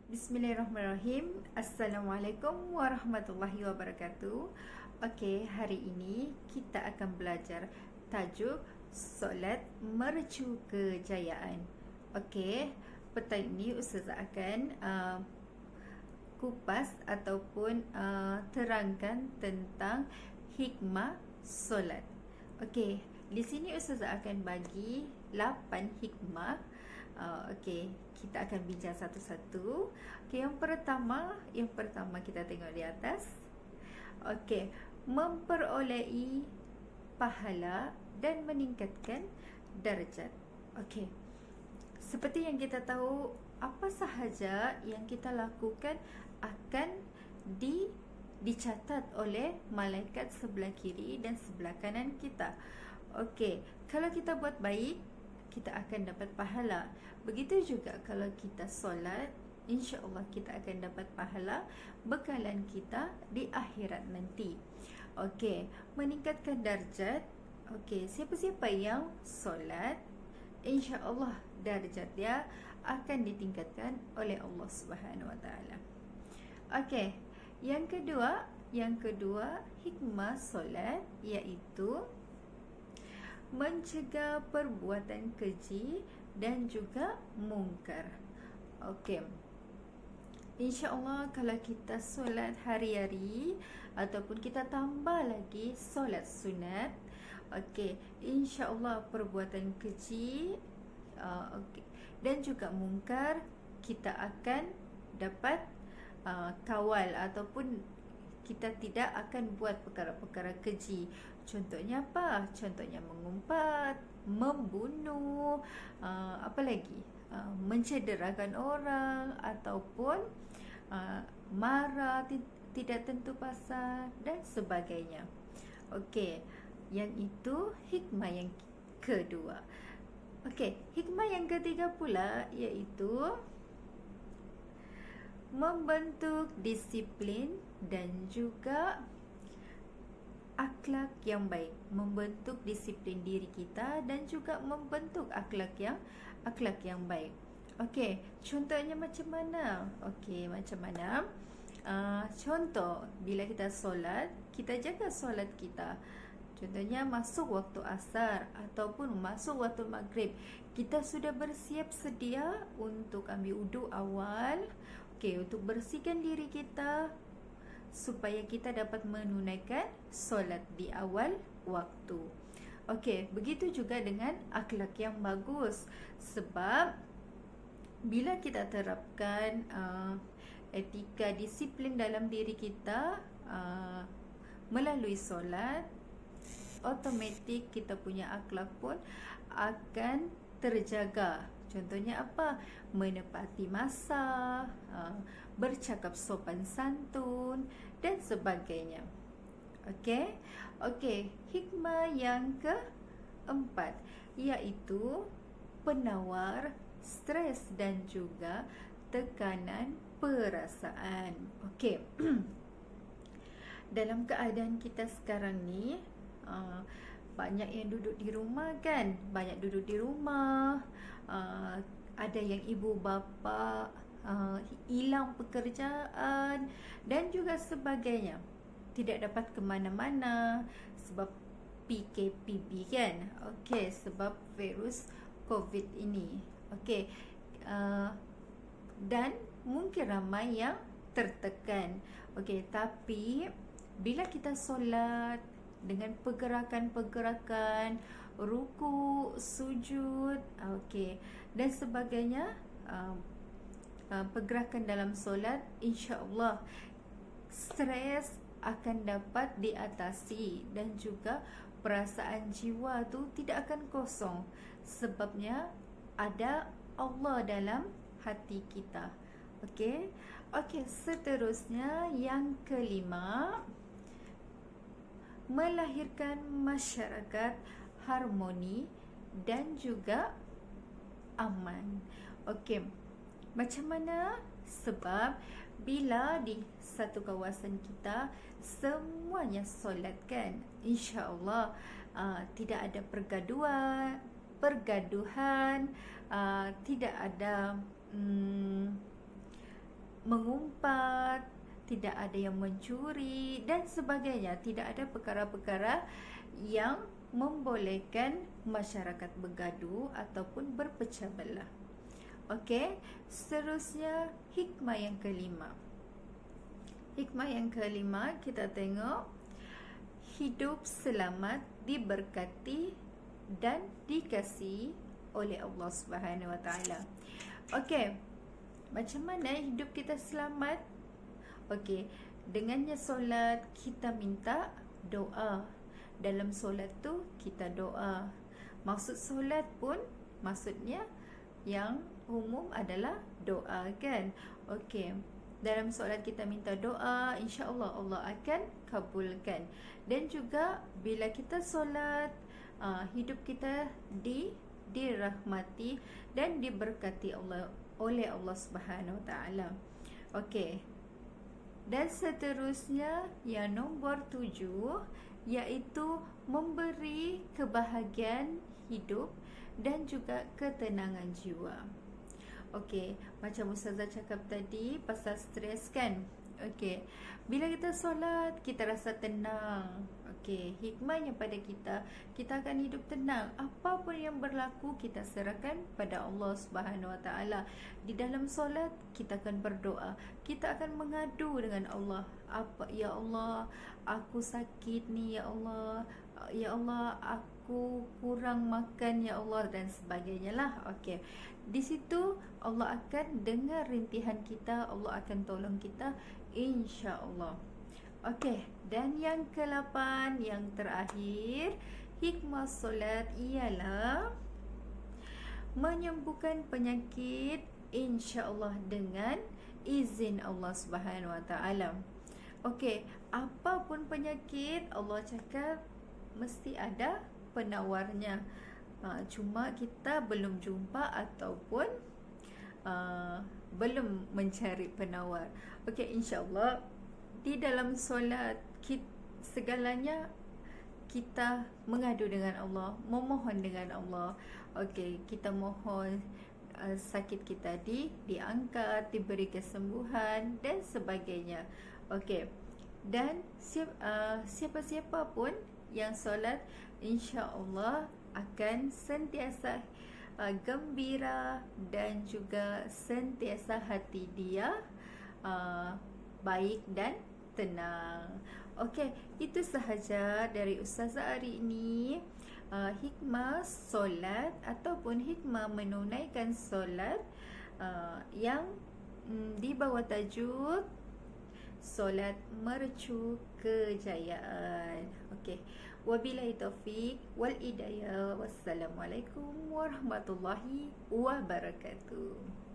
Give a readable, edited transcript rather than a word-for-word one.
Bismillahirrahmanirrahim. Assalamualaikum warahmatullahi wabarakatuh. Okey, hari ini kita akan belajar tajuk solat mercu kejayaan. Okey, petang ini Ustazah akan kupas ataupun terangkan tentang hikmah solat. Okey, di sini Ustazah akan bagi 8 hikmah. Okey, kita akan bincang satu-satu. Okey, yang pertama kita tengok di atas. Okey, memperolehi pahala dan meningkatkan darjat. Okey, seperti yang kita tahu, apa sahaja yang kita lakukan akan dicatat oleh malaikat sebelah kiri dan sebelah kanan kita. Okey, kalau kita buat baik, kita akan dapat pahala. Begitu juga kalau kita solat, insya-Allah kita akan dapat pahala bekalan kita di akhirat nanti. Okey, meningkatkan darjat. Okey, siapa-siapa yang solat, insya-Allah darjat dia akan ditingkatkan oleh Allah Subhanahu Wa Taala. Okey, yang kedua hikmah solat iaitu mencegah perbuatan keji dan juga mungkar. Okey, InsyaAllah kalau kita solat hari-hari ataupun kita tambah lagi solat sunat, okey, InsyaAllah perbuatan keji dan juga mungkar kita akan dapat kawal, ataupun kita tidak akan buat perkara-perkara keji. Contohnya apa? Contohnya mengumpat, membunuh, apa lagi? Mencederakan orang, ataupun marah tidak tentu pasal dan sebagainya. Okey, yang itu hikmah yang kedua. Okey, hikmah yang ketiga pula iaitu membentuk disiplin dan juga akhlak yang baik. Membentuk disiplin diri kita dan juga membentuk akhlak yang baik. Okey, contohnya macam mana? Okey, macam mana? Contoh, bila kita solat, kita jaga solat kita. Contohnya masuk waktu asar ataupun masuk waktu maghrib, kita sudah bersiap sedia untuk ambil wuduk awal. Okey, untuk bersihkan diri kita supaya kita dapat menunaikan solat di awal waktu. Okey, begitu juga dengan akhlak yang bagus. Sebab bila kita terapkan etika disiplin dalam diri kita melalui solat, automatik kita punya akhlak pun akan terjaga. Contohnya apa? Menepati masa, bercakap sopan santun dan sebagainya. Okey, hikmah yang keempat iaitu penawar stres dan juga tekanan perasaan. Okey. Dalam keadaan kita sekarang ni, banyak yang duduk di rumah kan, ada yang ibu bapa hilang pekerjaan dan juga sebagainya, tidak dapat ke mana-mana sebab PKPB kan. Okey, sebab virus COVID ini. Okey, dan mungkin ramai yang tertekan. Okey, tapi bila kita solat dengan pergerakan-pergerakan ruku, sujud, okey, dan sebagainya, pergerakan dalam solat, insya-Allah stres akan dapat diatasi dan juga perasaan jiwa tu tidak akan kosong, sebabnya ada Allah dalam hati kita. Okey, seterusnya yang kelima, melahirkan masyarakat harmoni dan juga aman. Okey, macam mana? Sebab bila di satu kawasan kita semuanya solat kan, insya-Allah tidak ada pergaduhan, tidak ada mengumpat, tidak ada yang mencuri dan sebagainya. Tidak ada perkara-perkara yang membolehkan masyarakat bergaduh ataupun berpecah belah. Okey, seterusnya hikmah yang kelima. Hikmah yang kelima kita tengok, hidup selamat, diberkati dan dikasihi oleh Allah Subhanahu Wa Taala. Okey, macam mana hidup kita selamat? Okey, dengannya solat kita minta doa. Dalam solat tu kita doa. Maksud solat pun maksudnya yang umum adalah doa, kan? Okey, dalam solat kita minta doa, insya-Allah Allah akan kabulkan. Dan juga bila kita solat, hidup kita dirahmati dan diberkati oleh Allah Subhanahu Wa Taala. Okey. Dan seterusnya yang nombor 7, iaitu memberi kebahagiaan hidup dan juga ketenangan jiwa. Okey, macam Ustazah cakap tadi pasal stres, kan? Okey, bila kita solat, kita rasa tenang. Okey, hikmahnya pada kita akan hidup tenang. Apa pun yang berlaku, kita serahkan pada Allah Subhanahu Wa Taala. Di dalam solat, kita akan berdoa. Kita akan mengadu dengan Allah. Ya Allah, aku sakit ni, ya Allah. Ya Allah, aku kurang makan, ya Allah, dan sebagainya lah. Okey, di situ Allah akan dengar rintihan kita, Allah akan tolong kita, insya-Allah. Okey, dan yang ke-8, yang terakhir, hikmah solat ialah menyembuhkan penyakit, insya-Allah, dengan izin Allah Subhanahu Wa Taala. Okey, apapun penyakit, Allah cakap mesti ada penawarnya. Cuma kita belum jumpa ataupun belum mencari penawar. Okey, insya-Allah di dalam solat segalanya kita mengadu dengan Allah, memohon dengan Allah. Okey, kita mohon sakit kita diangkat, diberi kesembuhan dan sebagainya. Okey, dan siapa-siapa pun yang solat, insya-Allah akan sentiasa gembira dan juga sentiasa hati dia baik dan tenang. Okey, itu sahaja dari Ustazah hari ini. Hikmah solat ataupun hikmah menunaikan solat yang di bawah tajuk solat mercu kejayaan. Okey, wabillahi taufik wal hidayah. Wassalamualaikum warahmatullahi wabarakatuh.